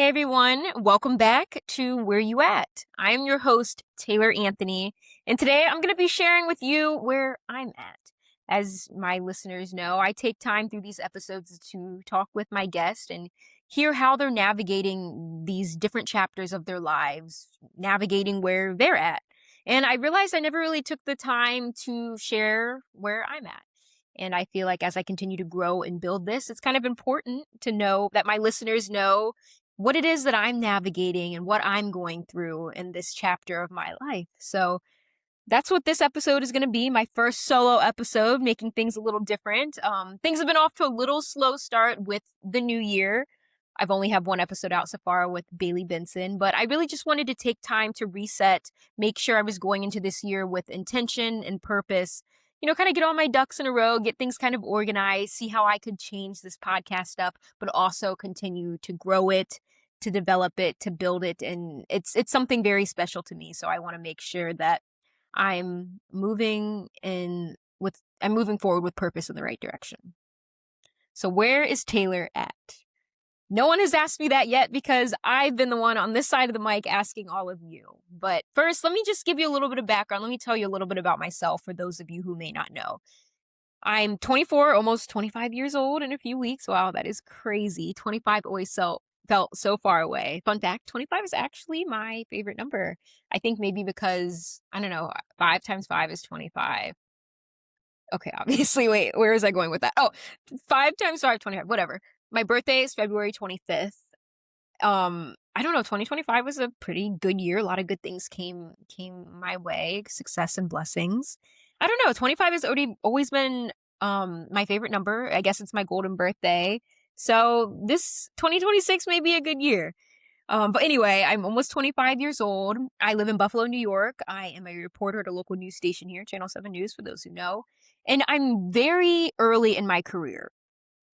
everyone, welcome back to Where You At? I am your host, Taylor Anthony, and today I'm going to be sharing with you where I'm at. As my listeners know, I take time through these episodes to talk with my guests and hear how they're navigating these different chapters of their lives, navigating where they're at. And I realized I never really took the time to share where I'm at. And I feel like as I continue to grow and build this, it's kind of important to know that my listeners know what it is that I'm navigating and what I'm going through in this chapter of my life. So that's what this episode is going to be, my first solo episode, making things a little different. Things have been off to a little slow start with the new year. I've only have one episode out so far with Bailey Benson, but I really just wanted to take time to reset, make sure I was going into this year with intention and purpose, kind of get all my ducks in a row, get things kind of organized, see how I could change this podcast up, but also continue to grow it, to develop it, to build it. And it's something very special to me. So I want to make sure that I'm moving forward with purpose in the right direction. So where is Taylor at? No one has asked me that yet because I've been the one on this side of the mic asking all of you. But first, let me just give you a little bit of background. Let me tell you a little bit about myself for those of you who may not know. I'm 24, almost 25 years old in a few weeks. Wow, that is crazy. 25 always felt so far away. Fun fact, 25 is actually my favorite number. I think maybe because, I don't know, 5 times 5 is 25. Okay, obviously, wait, where was I going with that? Oh, 5 times 5, 25, whatever. My birthday is February 25th. I don't know, 2025 was a pretty good year. A lot of good things came my way, success and blessings. I don't know, 25 has always been my favorite number. I guess it's my golden birthday. So this 2026 may be a good year. But anyway, I'm almost 25 years old. I live in Buffalo, New York. I am a reporter at a local news station here, Channel 7 News, for those who know. And I'm very early in my career.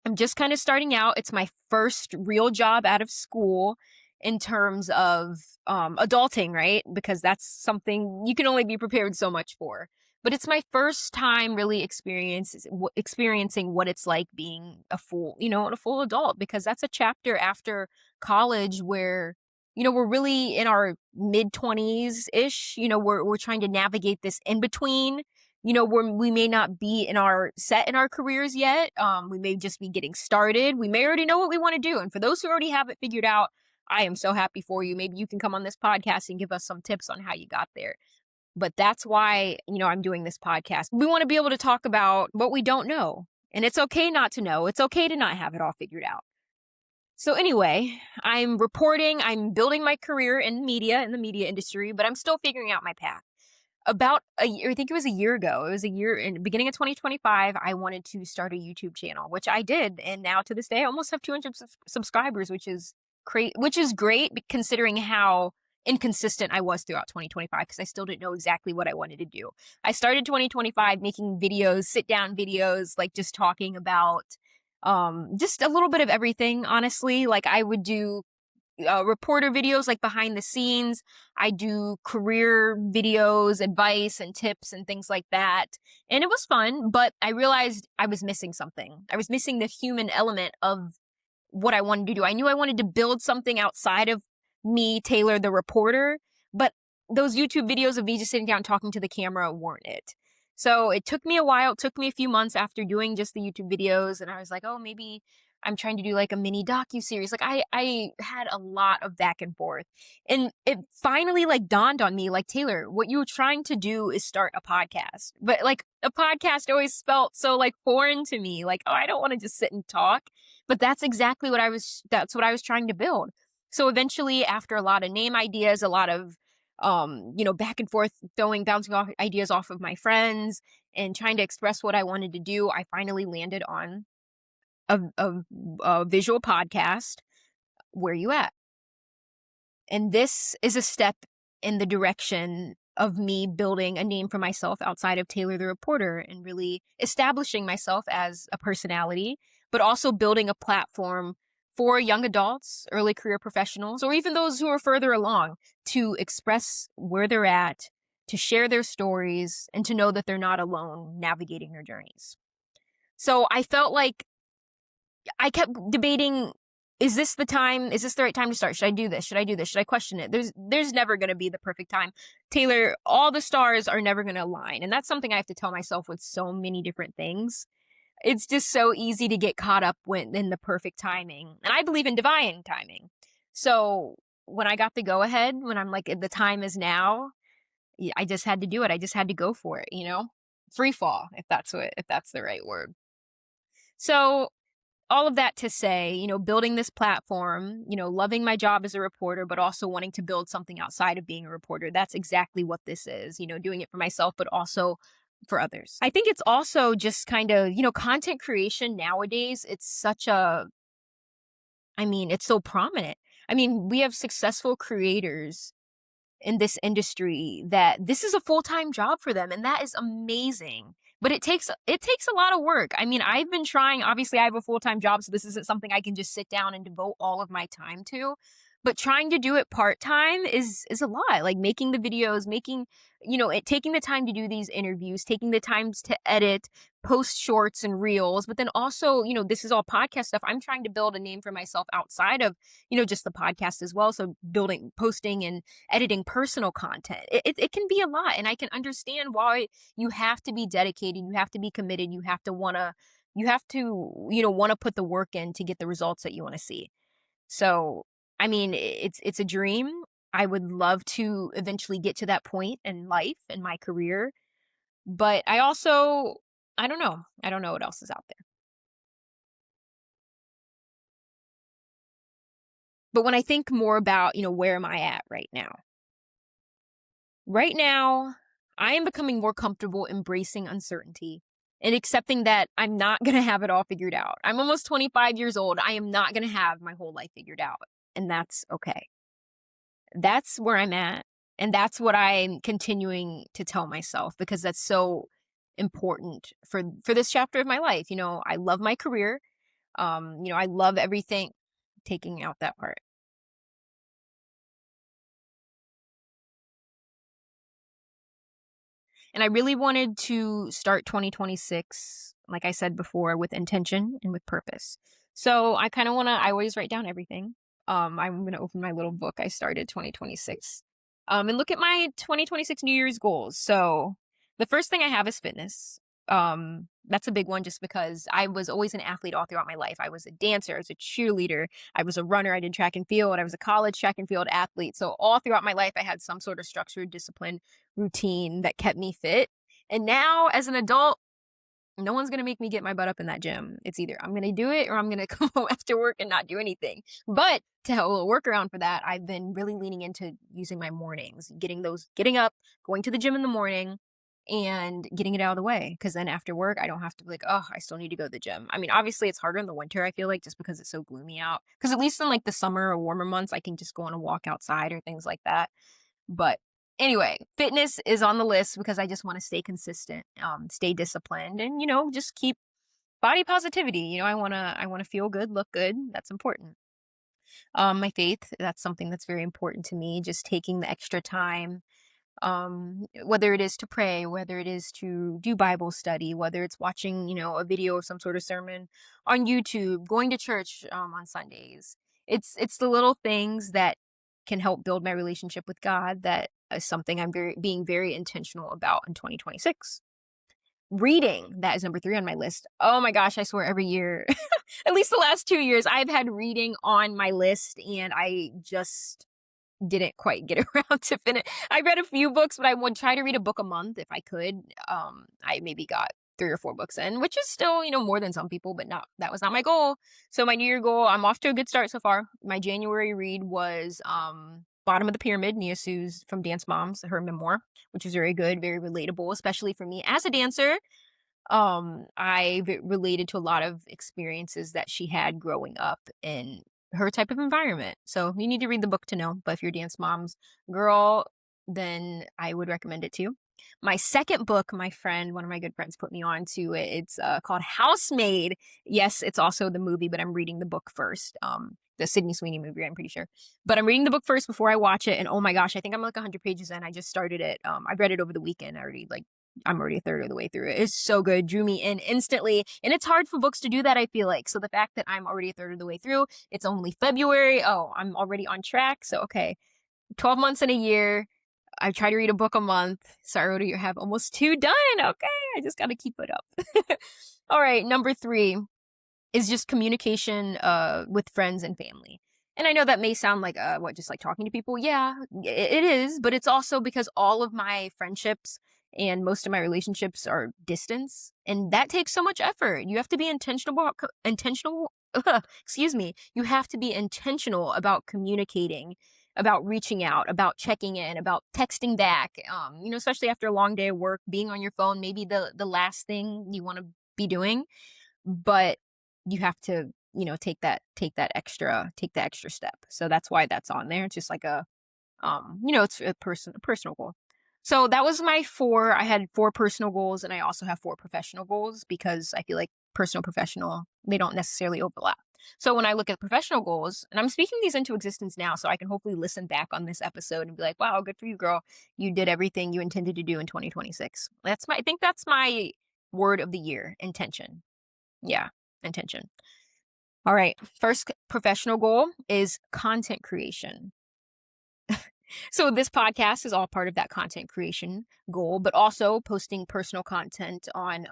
I'm just kind of starting out. It's my first real job out of school in terms of adulting, right? Because that's something you can only be prepared so much for. But it's my first time really experiencing what it's like being a full adult, because that's a chapter after college where, we're really in our mid 20s ish. We're trying to navigate this in between. We may not be in our careers yet. We may just be getting started. We may already know what we want to do. And for those who already have it figured out, I am so happy for you. Maybe you can come on this podcast and give us some tips on how you got there. But that's why, I'm doing this podcast. We want to be able to talk about what we don't know. And it's okay not to know. It's okay to not have it all figured out. So anyway, I'm building my career in the media industry, but I'm still figuring out my path. About a year, I think it was a year ago. It was a year in the beginning of 2025. I wanted to start a YouTube channel, which I did. And now to this day, I almost have 200 subscribers, which is great considering how inconsistent I was throughout 2025, because I still didn't know exactly what I wanted to do. I started 2025 making videos, sit down videos, like just talking about just a little bit of everything, honestly. Like I would do reporter videos, like behind the scenes. I do career videos, advice and tips and things like that. And it was fun, but I realized I was missing something. I was missing the human element of what I wanted to do. I knew I wanted to build something outside of me, Taylor, the reporter, but those YouTube videos of me just sitting down talking to the camera weren't it. So it took me a while. It took me a few months after doing just the YouTube videos. And I was like, oh, maybe I'm trying to do like a mini docu-series. Like I had a lot of back and forth, and it finally like dawned on me, like, Taylor, what you were trying to do is start a podcast. But like a podcast always felt so like foreign to me. Like, oh, I don't want to just sit and talk. But that's exactly that's what I was trying to build. So eventually, after a lot of name ideas, a lot of back and forth, bouncing off ideas off of my friends and trying to express what I wanted to do, I finally landed on a visual podcast, Where You At? And this is a step in the direction of me building a name for myself outside of Taylor the Reporter and really establishing myself as a personality, but also building a platform for young adults, early career professionals, or even those who are further along to express where they're at, to share their stories, and to know that they're not alone navigating their journeys. So I felt like I kept debating is this the time? Is this the right time to start? Should I do this? Should I do this? Should I question it? There's never going to be the perfect time. Taylor, all the stars are never going to align. And that's something I have to tell myself with so many different things. It's just so easy to get caught up in the perfect timing. And I believe in divine timing. So when I got the go ahead, when I'm like, the time is now, I just had to do it. I just had to go for it, free fall, if that's the right word. So all of that to say, building this platform, loving my job as a reporter, but also wanting to build something outside of being a reporter. That's exactly what this is, doing it for myself, but also for others. I think it's also just kind of, content creation nowadays. It's so prominent. We have successful creators in this industry that this is a full-time job for them, and that is amazing. But it takes a lot of work. I've been trying, obviously I have a full-time job, so this isn't something I can just sit down and devote all of my time to. But trying to do it part-time is a lot. Like making the videos, taking the time to do these interviews, taking the time to edit, post shorts and reels, but then also, this is all podcast stuff. I'm trying to build a name for myself outside of, just the podcast as well. So posting and editing personal content. It can be a lot, and I can understand why you have to be dedicated, you have to be committed, you have to want to put the work in to get the results that you want to see. So, it's a dream. I would love to eventually get to that point in life, in my career, but I don't know. I don't know what else is out there. But when I think more about, where am I at right now? Right now, I am becoming more comfortable embracing uncertainty and accepting that I'm not going to have it all figured out. I'm almost 25 years old. I am not going to have my whole life figured out, and that's okay. That's where I'm at, and that's what I'm continuing to tell myself, because that's so important for this chapter of my life. I love my career. I love everything, taking out that part. And I really wanted to start 2026, like I said before, with intention and with purpose. So I always write down everything. I'm going to open my little book I started 2026, and look at my 2026 New Year's goals. So the first thing I have is fitness. That's a big one, just because I was always an athlete all throughout my life. I was a dancer, I was a cheerleader, I was a runner, I did track and field, I was a college track and field athlete. So all throughout my life, I had some sort of structured discipline routine that kept me fit. And now as an adult, no one's going to make me get my butt up in that gym. It's either I'm going to do it or I'm going to come home after work and not do anything. But to have a little workaround for that, I've been really leaning into using my mornings, getting up, going to the gym in the morning, and getting it out of the way. Because then after work, I don't have to be like, oh, I still need to go to the gym. Obviously it's harder in the winter, I feel like, just because it's so gloomy out. Because at least in like the summer or warmer months, I can just go on a walk outside or things like that. But anyway, fitness is on the list because I just want to stay consistent, stay disciplined, and just keep body positivity. I want to feel good, look good. That's important. My faith, that's something that's very important to me. Just taking the extra time, whether it is to pray, whether it is to do Bible study, whether it's watching, a video of some sort of sermon on YouTube, going to church on Sundays. It's the little things that can help build my relationship with God. That is something I'm being very intentional about in 2026. Reading, that is number 3 on my list. Oh my gosh, I swear every year, at least the last 2 years, I've had reading on my list, and I just didn't quite get around to finish. I read a few books, but I would try to read a book a month if I could. I maybe got 3 or 4 books in, which is still, more than some people, but that was not my goal. So my New Year goal, I'm off to a good start so far. My January read was Bottom of the Pyramid, Nia Sue's from Dance Moms, her memoir, which is very good, very relatable, especially for me as a dancer. I related to a lot of experiences that she had growing up in her type of environment. So you need to read the book to know, but if you're Dance Mom's girl, then I would recommend it too. My second book, one of my good friends put me on to it. It's called Housemaid. Yes, it's also the movie, but I'm reading the book first. The Sydney Sweeney movie, I'm pretty sure. But I'm reading the book first before I watch it. And oh my gosh, I think I'm like 100 pages in. I just started it. I read it over the weekend. I already I'm already a third of the way through it. It's so good, drew me in instantly. And it's hard for books to do that, I feel like. So the fact that I'm already a third of the way through, it's only February. Oh, I'm already on track. So, okay, 12 months in a year. I try to read a book a month. So I already have almost 2 done. Okay, I just got to keep it up. All right, number 3 is just communication with friends and family. And I know that may sound like what, just like talking to people. Yeah, it is, but it's also because all of my friendships and most of my relationships are distance, and that takes so much effort. You have to be intentional excuse me. You have to be intentional about communicating, about reaching out, about checking in, about texting back. Especially after a long day of work, being on your phone, maybe the last thing you want to be doing, but you have to, take that extra step. So that's why that's on there. It's just like it's a personal goal. So that was my 4. I had 4 personal goals, and I also have 4 professional goals because I feel like personal, professional, they don't necessarily overlap. So when I look at professional goals, and I'm speaking these into existence now, so I can hopefully listen back on this episode and be like, wow, good for you, girl. You did everything you intended to do in 2026. I think that's my word of the year, intention. Yeah, intention. All right. First professional goal is content creation. So this podcast is all part of that content creation goal, but also posting personal content on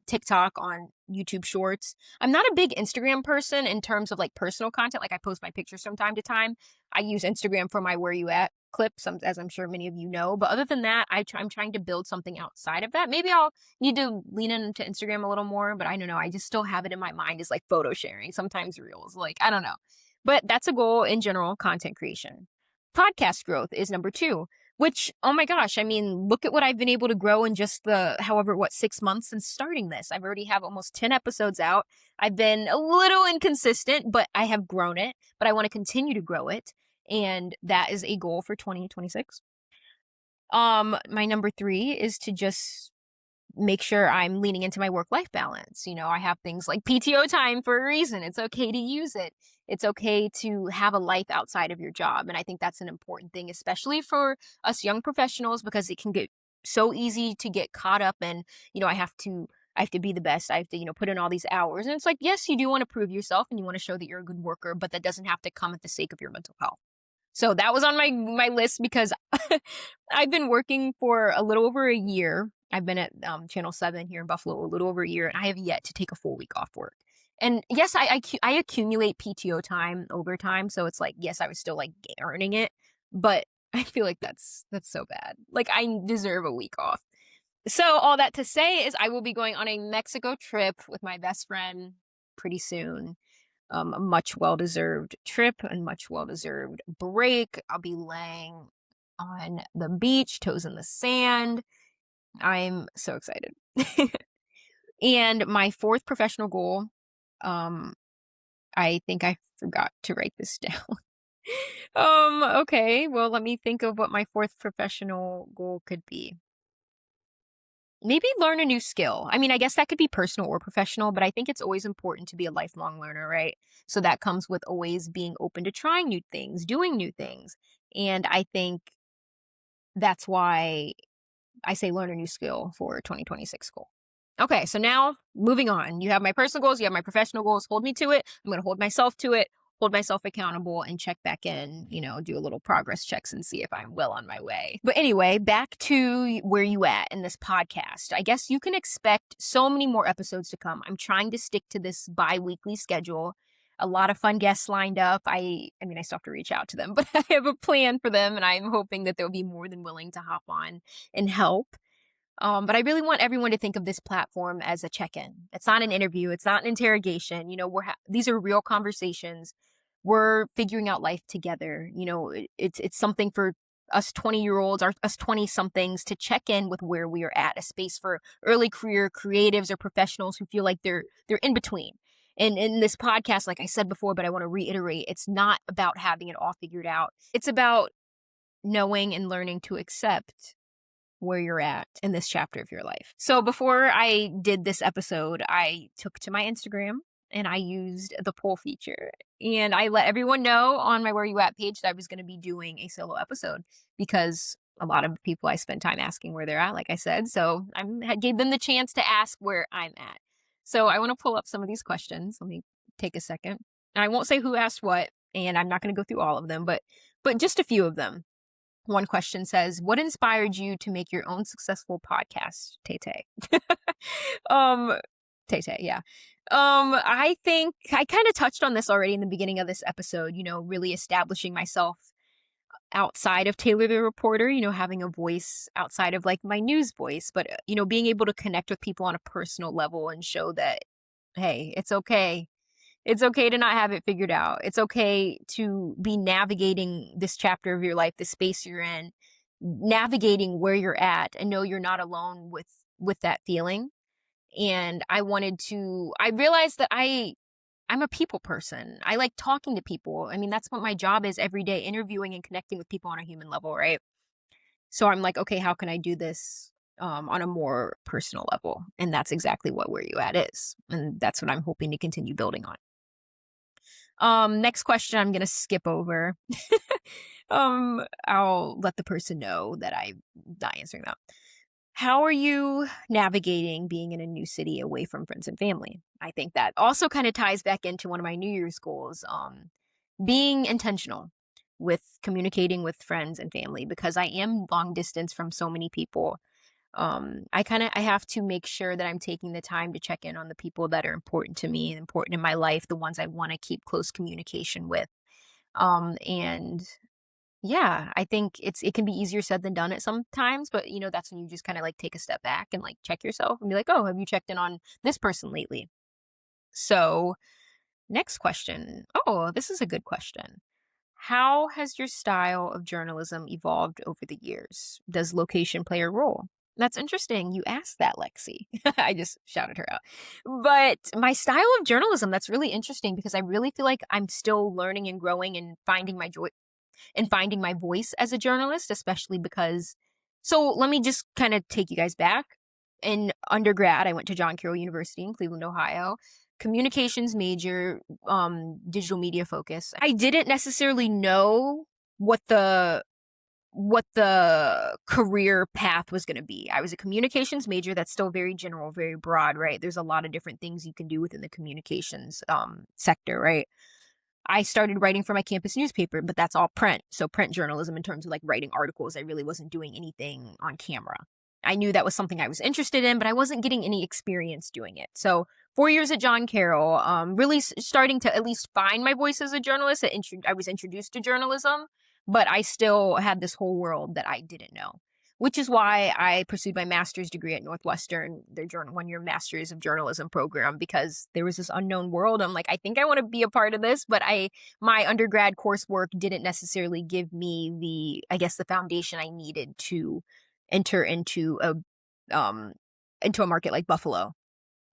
TikTok, on YouTube Shorts. I'm not a big Instagram person in terms of like personal content. Like I post my pictures from time to time. I use Instagram for my where you at clips, as I'm sure many of you know. But other than that, I'm trying to build something outside of that. Maybe I'll need to lean into Instagram a little more, but I don't know. I just still have it in my mind as like photo sharing, sometimes reels. Like, I don't know. But that's a goal in general, content creation. Podcast growth is number 2, which, oh my gosh, I mean, look at what I've been able to grow in just 6 months since starting this. I've already have almost 10 episodes out. I've been a little inconsistent, but I have grown it, but I want to continue to grow it. And that is a goal for 2026. My number 3 is to just make sure I'm leaning into my work-life balance. I have things like PTO time for a reason. It's okay to use it. It's okay to have a life outside of your job. And I think that's an important thing, especially for us young professionals, because it can get so easy to get caught up in, I have to be the best. I have to, put in all these hours. And it's like, yes, you do want to prove yourself and you want to show that you're a good worker, but that doesn't have to come at the sake of your mental health. So that was on my list because I've been working for a little over a year. I've been at Channel 7 here in Buffalo a little over a year, and I have yet to take a full week off work. And yes, I accumulate PTO time over time, so it's like, yes, I was still like earning it, but I feel like that's so bad. Like I deserve a week off. So all that to say is I will be going on a Mexico trip with my best friend pretty soon. A much well-deserved trip and much well-deserved break. I'll be laying on the beach, toes in the sand. I'm so excited. And my 4th professional goal, I think I forgot to write this down. Okay, well, let me think of what my 4th professional goal could be. Maybe learn a new skill. I mean, I guess that could be personal or professional, but I think it's always important to be a lifelong learner, right? So that comes with always being open to trying new things, doing new things. And I think that's why I say learn a new skill for 2026 goal. Okay, so now moving on. You have my personal goals, you have my professional goals. Hold me to it. I'm going to hold myself to it, hold myself accountable, and check back in, do a little progress checks and see if I'm well on my way. But anyway, back to where you at in this podcast. I guess you can expect so many more episodes to come. I'm trying to stick to this bi-weekly schedule. A lot of fun guests lined up. I mean, I still have to reach out to them, but I have a plan for them, and I'm hoping that they'll be more than willing to hop on and help. But I really want everyone to think of this platform as a check-in. It's not an interview. It's not an interrogation. These are real conversations. We're figuring out life together. It's something for us 20-year-olds, us 20-somethings to check in with where we are at, a space for early career creatives or professionals who feel like they're in between. And in this podcast, like I said before, but I want to reiterate, it's not about having it all figured out. It's about knowing and learning to accept where you're at in this chapter of your life. So before I did this episode, I took to my Instagram and I used the poll feature. And I let everyone know on my Where You At page that I was going to be doing a solo episode because a lot of people I spend time asking where they're at, like I said. So I gave them the chance to ask where I'm at. So I want to pull up some of these questions. Let me take a second. And I won't say who asked what, and I'm not going to go through all of them, but just a few of them. One question says, "What inspired you to make your own successful podcast, Tay Tay?" um, Tay Tay, yeah. I think I kind of touched on this already in the beginning of this episode. Really establishing myself outside of Taylor the Reporter, having a voice outside of like my news voice, but being able to connect with people on a personal level and show that, hey, it's okay. It's okay to not have it figured out. It's okay to be navigating this chapter of your life, the space you're in, navigating where you're at, and know you're not alone with that feeling. And I realized that I'm a people person. I like talking to people. I mean, that's what my job is every day, interviewing and connecting with people on a human level, right? So I'm like, okay, how can I do this on a more personal level? And that's exactly what Where You At is. And that's what I'm hoping to continue building on. Next question I'm gonna skip over. I'll let the person know that I'm not answering that. How are you navigating being in a new city away from friends and family? I think that also kind of ties back into one of my New Year's goals, being intentional with communicating with friends and family because I am long distance from so many people. I have to make sure that I'm taking the time to check in on the people that are important to me and important in my life, the ones I want to keep close communication with. And yeah, I think it can be easier said than done at sometimes, but that's when you just kind of like take a step back and like check yourself and be like, "Oh, have you checked in on this person lately?" So, next question. Oh, this is a good question. How has your style of journalism evolved over the years? Does location play a role? That's interesting. You asked that, Lexi. I just shouted her out. But my style of journalism, that's really interesting because I really feel like I'm still learning and growing and finding my joy and finding my voice as a journalist, especially because. So let me just kind of take you guys back. In undergrad, I went to John Carroll University in Cleveland, Ohio. Communications major, digital media focus. I didn't necessarily know what the career path was going to be. I was a communications major. That's still very general, very broad, right? There's a lot of different things you can do within the communications sector, right? I started writing for my campus newspaper, but that's all print. So print journalism in terms of like writing articles. I really wasn't doing anything on camera. I knew that was something I was interested in, but I wasn't getting any experience doing it. So 4 years at John Carroll, really starting to at least find my voice as a journalist. I was introduced to journalism, but I still had this whole world that I didn't know, which is why I pursued my master's degree at Northwestern, their 1-year master's of journalism program, because there was this unknown world. I'm like, I think I want to be a part of this, but my undergrad coursework didn't necessarily give me the foundation I needed to enter into a market like Buffalo.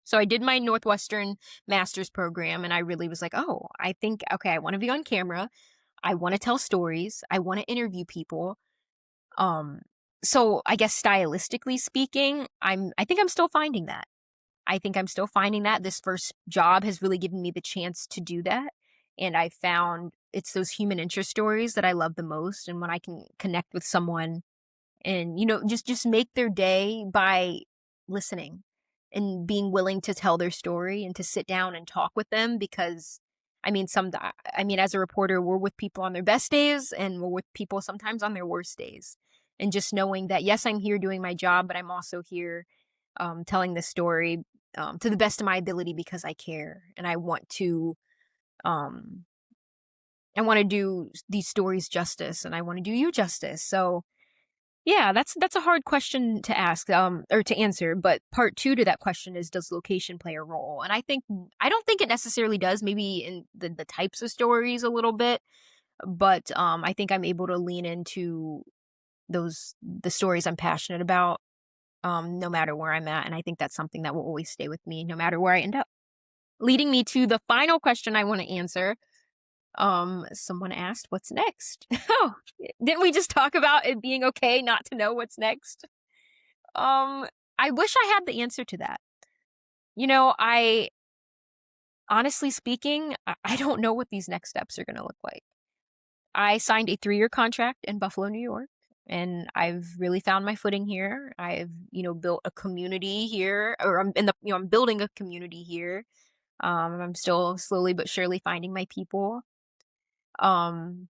So I did my Northwestern master's program and I really was like, oh, I think, okay, I want to be on camera. I want to tell stories. I want to interview people. So I guess stylistically speaking, I think I'm still finding that. I think I'm still finding that this first job has really given me the chance to do that. And I found it's those human interest stories that I love the most. And when I can connect with someone and just make their day by listening and being willing to tell their story and to sit down and talk with them because as a reporter we're with people on their best days and we're with people sometimes on their worst days, and just knowing that yes, I'm here doing my job, but I'm also here telling this story to the best of my ability because I care and um I want to do these stories justice and I want to do you justice. So yeah, that's a hard question to ask, or to answer. But part two to that question is, does location play a role? And I don't think it necessarily does. Maybe in the types of stories a little bit, but I think I'm able to lean into the stories I'm passionate about, no matter where I'm at, and I think that's something that will always stay with me, no matter where I end up. Leading me to the final question I want to answer. Someone asked, what's next? Oh, didn't we just talk about it being okay not to know what's next? I wish I had the answer to that. I honestly speaking, I don't know what these next steps are going to look like. I signed a 3-year contract in Buffalo, New York. and I've really found my footing here. I've, built a community here, or I'm building a community here. I'm still slowly but surely finding my people. Um,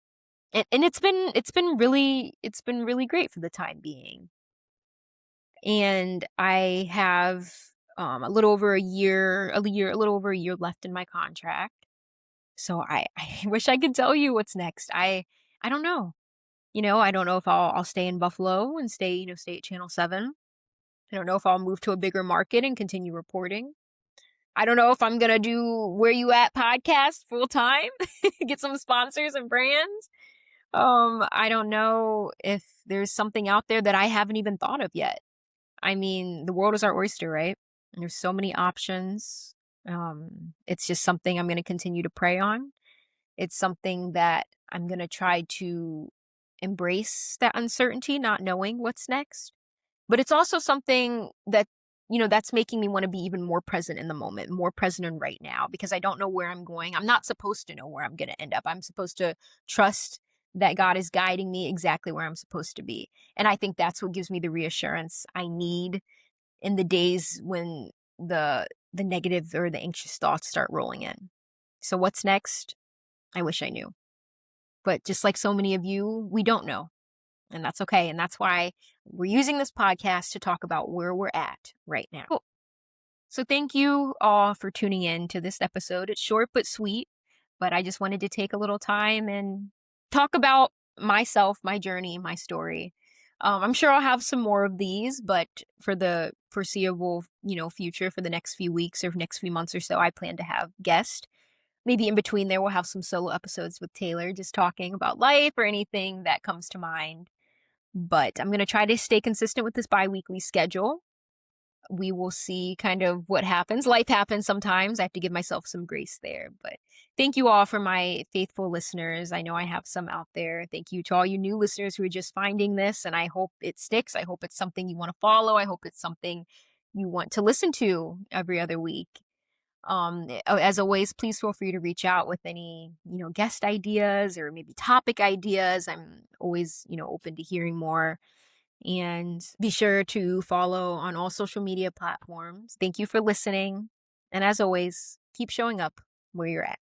and it's been really great for the time being. And I have a little over a year left in my contract. So I wish I could tell you what's next. I don't know. I don't know if I'll stay in Buffalo and stay at Channel 7. I don't know if I'll move to a bigger market and continue reporting. I don't know if I'm gonna do Where You At podcast full time, get some sponsors and brands. I don't know if there's something out there that I haven't even thought of yet. I mean, the world is our oyster, right? And there's so many options. It's just something I'm gonna continue to prey on. It's something that I'm gonna try to embrace that uncertainty, not knowing what's next. But it's also something that's making me want to be even more present in the moment, more present in right now, because I don't know where I'm going. I'm not supposed to know where I'm going to end up. I'm supposed to trust that God is guiding me exactly where I'm supposed to be. And I think that's what gives me the reassurance I need in the days when the negative or the anxious thoughts start rolling in. So what's next? I wish I knew. But just like so many of you, we don't know. And that's okay. And that's why we're using this podcast to talk about where we're at right now. Cool. So thank you all for tuning in to this episode. It's short but sweet, but I just wanted to take a little time and talk about myself, my journey, my story. I'm sure I'll have some more of these, but for the foreseeable, future, for the next few weeks or next few months or so, I plan to have guests. Maybe in between there, we'll have some solo episodes with Taylor, just talking about life or anything that comes to mind. But I'm going to try to stay consistent with this bi-weekly schedule. We will see kind of what happens. Life happens sometimes. I have to give myself some grace there. But thank you all for my faithful listeners. I know I have some out there. Thank you to all you new listeners who are just finding this. And I hope it sticks. I hope it's something you want to follow. I hope it's something you want to listen to every other week. As always, please feel free to reach out with any, guest ideas or maybe topic ideas. I'm always, open to hearing more. And be sure to follow on all social media platforms. Thank you for listening. And as always, keep showing up where you're at.